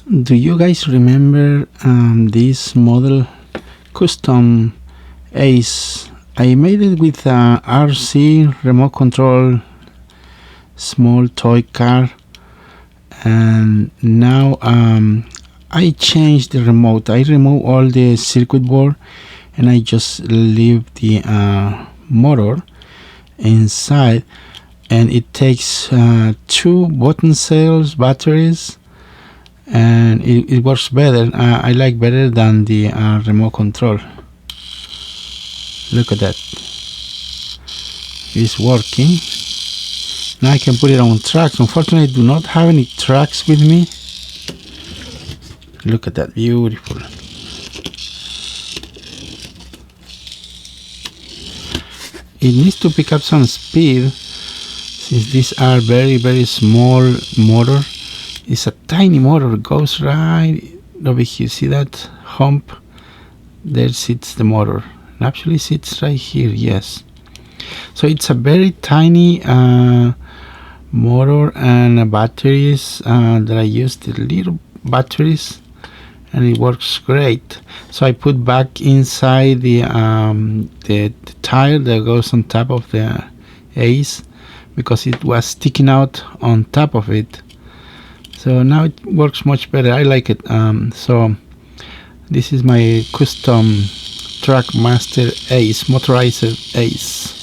Do you guys remember this model custom Ace? I made it with a RC remote control small toy car, and now I changed the remote. I remove all the circuit board and I just leave the motor inside, and it takes 2 button cells batteries, and it works better. I like better than the remote control. Look at that, it's working. Now I can put it on tracks. Unfortunately, I do not have any tracks with me. Look at that, beautiful. It needs to pick up some speed since these are very small motor. It's a tiny motor, it goes right over here. See that hump? There sits the motor. It actually sits right here, yes. So it's a very tiny motor, and batteries that I use, the little batteries, and it works great. So I put back inside the tire that goes on top of the Ace, because it was sticking out on top of it. So now it works much better. I like it. So this is my custom Trackmaster Ace, motorized Ace.